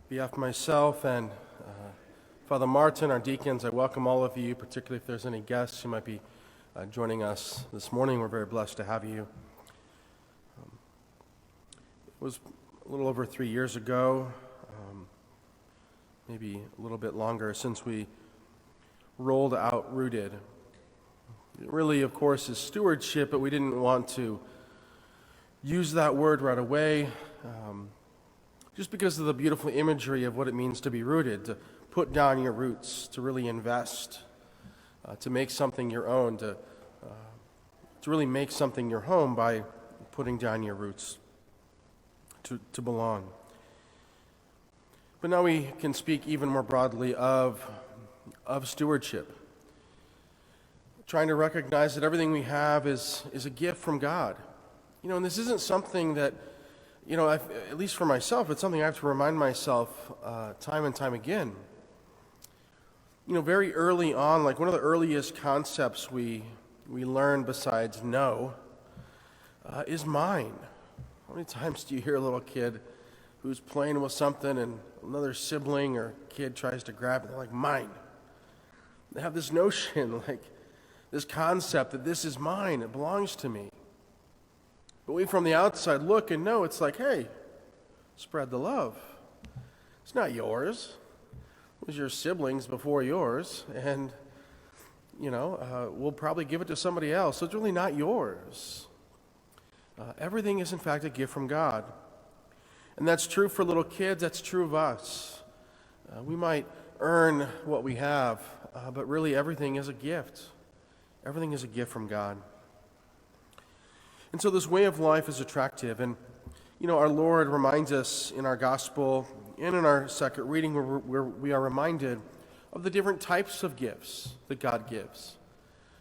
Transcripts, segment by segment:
behalf of myself and Father Martin, our deacons, I welcome all of you, particularly if there's any guests who might be joining us this morning. We're very blessed to have you. It was a little over 3 years ago, maybe a little bit longer, since we rolled out Rooted. It really, of course, is stewardship, but we didn't want to use that word right away, just because of the beautiful imagery of what it means to be rooted, to put down your roots, to really invest, to make something your own, to really make something your home by putting down your roots, to belong. But now we can speak even more broadly of stewardship, trying to recognize that everything we have is a gift from God. And this isn't something that, at least for myself, it's something I have to remind myself time and time again. Very early on, like one of the earliest concepts we learn besides know is mine. How many times do you hear a little kid who's playing with something and another sibling or kid tries to grab it, they're like, mine. They have this notion, like this concept that this is mine, it belongs to me. But we from the outside look and know it's like, hey, spread the love. It's not yours. It was your siblings before yours, and, we'll probably give it to somebody else, so it's really not yours. Everything is, in fact, a gift from God. And that's true for little kids, that's true of us. We might earn what we have, but really everything is a gift. Everything is a gift from God. And so this way of life is attractive. And, our Lord reminds us in our gospel and in our second reading where we are reminded of the different types of gifts that God gives.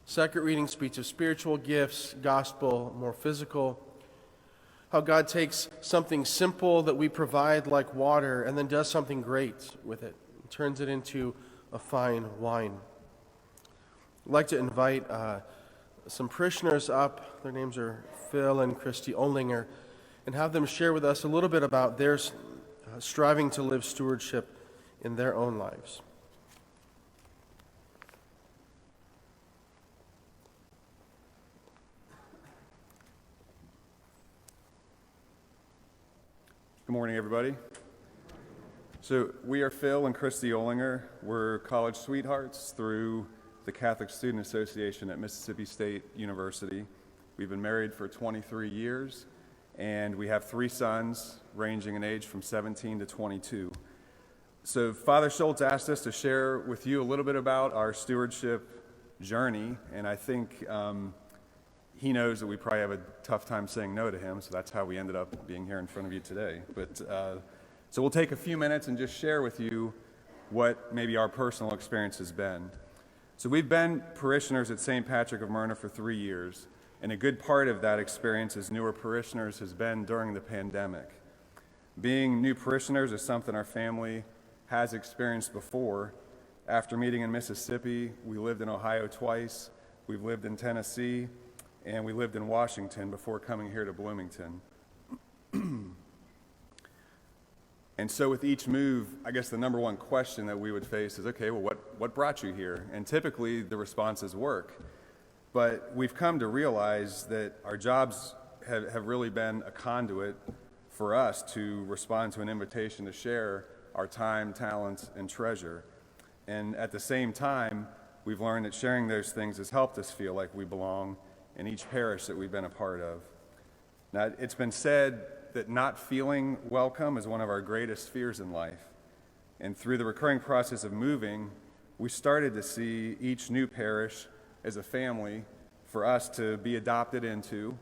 Second reading speaks of spiritual gifts, gospel, more physical. How God takes something simple that we provide like water and then does something great with it, and turns it into a fine wine. I'd like to invite some parishioners up. Their names are Phil and Christy Olinger, and have them share with us a little bit about their striving to live stewardship in their own lives. Good morning, everybody. So we are Phil and Christy Olinger. We're college sweethearts through the Catholic Student Association at Mississippi State University. We've been married for 23 years, and we have 3 sons ranging in age from 17 to 22. So Father Schultz asked us to share with you a little bit about our stewardship journey, and I think he knows that we probably have a tough time saying no to him, so that's how we ended up being here in front of you today. But so we'll take a few minutes and just share with you what maybe our personal experience has been. So we've been parishioners at St. Patrick of Myrna for 3 years, and a good part of that experience as newer parishioners has been during the pandemic. Being new parishioners is something our family has experienced before. After meeting in Mississippi, we lived in Ohio twice, we've lived in Tennessee, and we lived in Washington before coming here to Bloomington. And so with each move, I guess the number one question that we would face is, okay, well, what brought you here? And typically the response is work. But we've come to realize that our jobs have really been a conduit for us to respond to an invitation to share our time, talents, and treasure. And at the same time, we've learned that sharing those things has helped us feel like we belong in each parish that we've been a part of. Now, it's been said that not feeling welcome is one of our greatest fears in life. And through the recurring process of moving, we started to see each new parish as a family for us to be adopted into.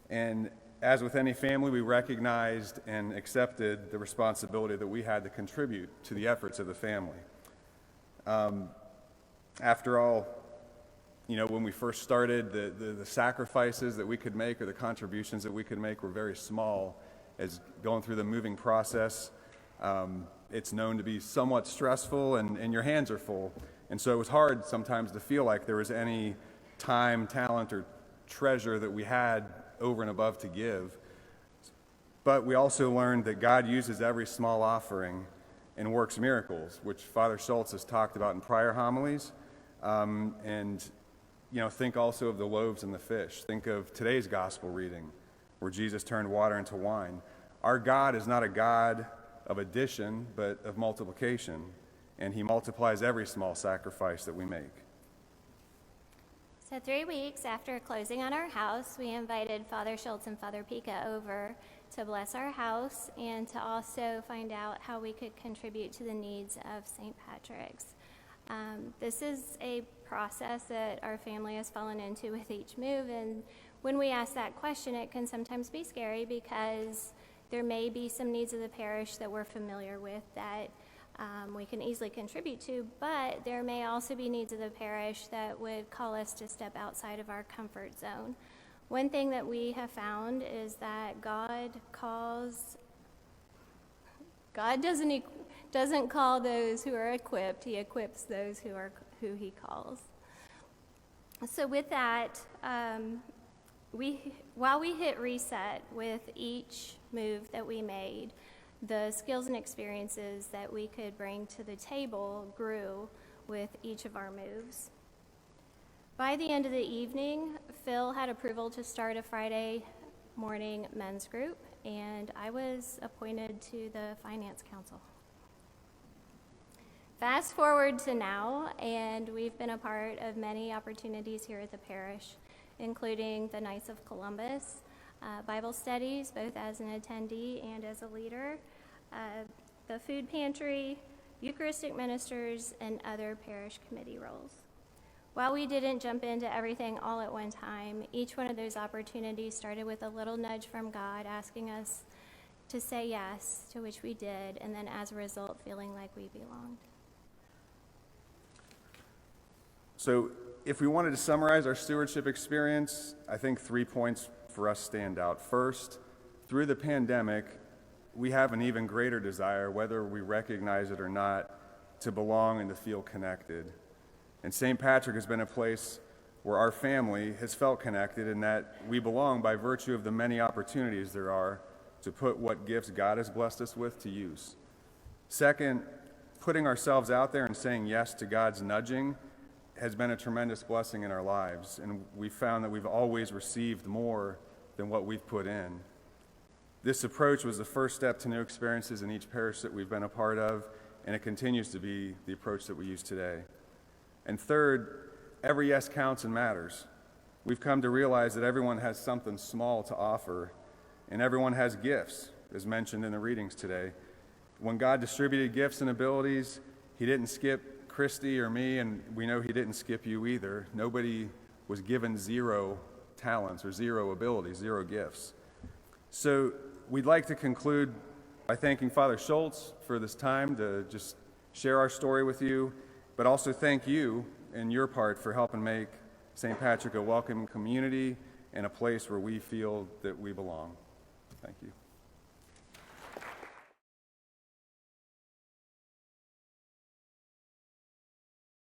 And as with any family, we recognized and accepted the responsibility that we had to contribute to the efforts of the family. After all, when we first started, the sacrifices that we could make or the contributions that we could make were very small. As going through the moving process, it's known to be somewhat stressful and your hands are full. And so it was hard sometimes to feel like there was any time, talent, or treasure that we had over and above to give. But we also learned that God uses every small offering and works miracles, which Father Schultz has talked about in prior homilies. And think also of the loaves and the fish. Think of today's gospel reading, where Jesus turned water into wine. Our God is not a God of addition, but of multiplication, and he multiplies every small sacrifice that we make. So 3 weeks after closing on our house, we invited Father Schultz and Father Pica over to bless our house and to also find out how we could contribute to the needs of St. Patrick's. This is a process that our family has fallen into with each move, and when we ask that question, it can sometimes be scary because there may be some needs of the parish that we're familiar with that we can easily contribute to, but there may also be needs of the parish that would call us to step outside of our comfort zone. One thing that we have found is that God doesn't call those who are equipped. He equips those who he calls. So with that, while we hit reset with each move that we made, the skills and experiences that we could bring to the table grew with each of our moves. By the end of the evening, Phil had approval to start a Friday morning men's group, and I was appointed to the Finance Council. Fast forward to now, and we've been a part of many opportunities here at the parish, including the Knights of Columbus, Bible studies, both as an attendee and as a leader, the food pantry, Eucharistic ministers, and other parish committee roles. While we didn't jump into everything all at one time, each one of those opportunities started with a little nudge from God asking us to say yes, to which we did, and then as a result, feeling like we belonged. So if we wanted to summarize our stewardship experience, I think 3 points for us stand out. First, through the pandemic, we have an even greater desire, whether we recognize it or not, to belong and to feel connected. And St. Patrick has been a place where our family has felt connected and that we belong by virtue of the many opportunities there are to put what gifts God has blessed us with to use. Second, putting ourselves out there and saying yes to God's nudging has been a tremendous blessing in our lives, and we've found that we've always received more than what we've put in. This approach was the first step to new experiences in each parish that we've been a part of, and it continues to be the approach that we use today. And third, every yes counts and matters. We've come to realize that everyone has something small to offer, and everyone has gifts, as mentioned in the readings today. When God distributed gifts and abilities, he didn't skip Christy or me, and we know he didn't skip you either. Nobody was given 0 talents or 0 abilities, 0 gifts. So we'd like to conclude by thanking Father Schultz for this time to just share our story with you, but also thank you in your part for helping make St. Patrick a welcoming community and a place where we feel that we belong. Thank you.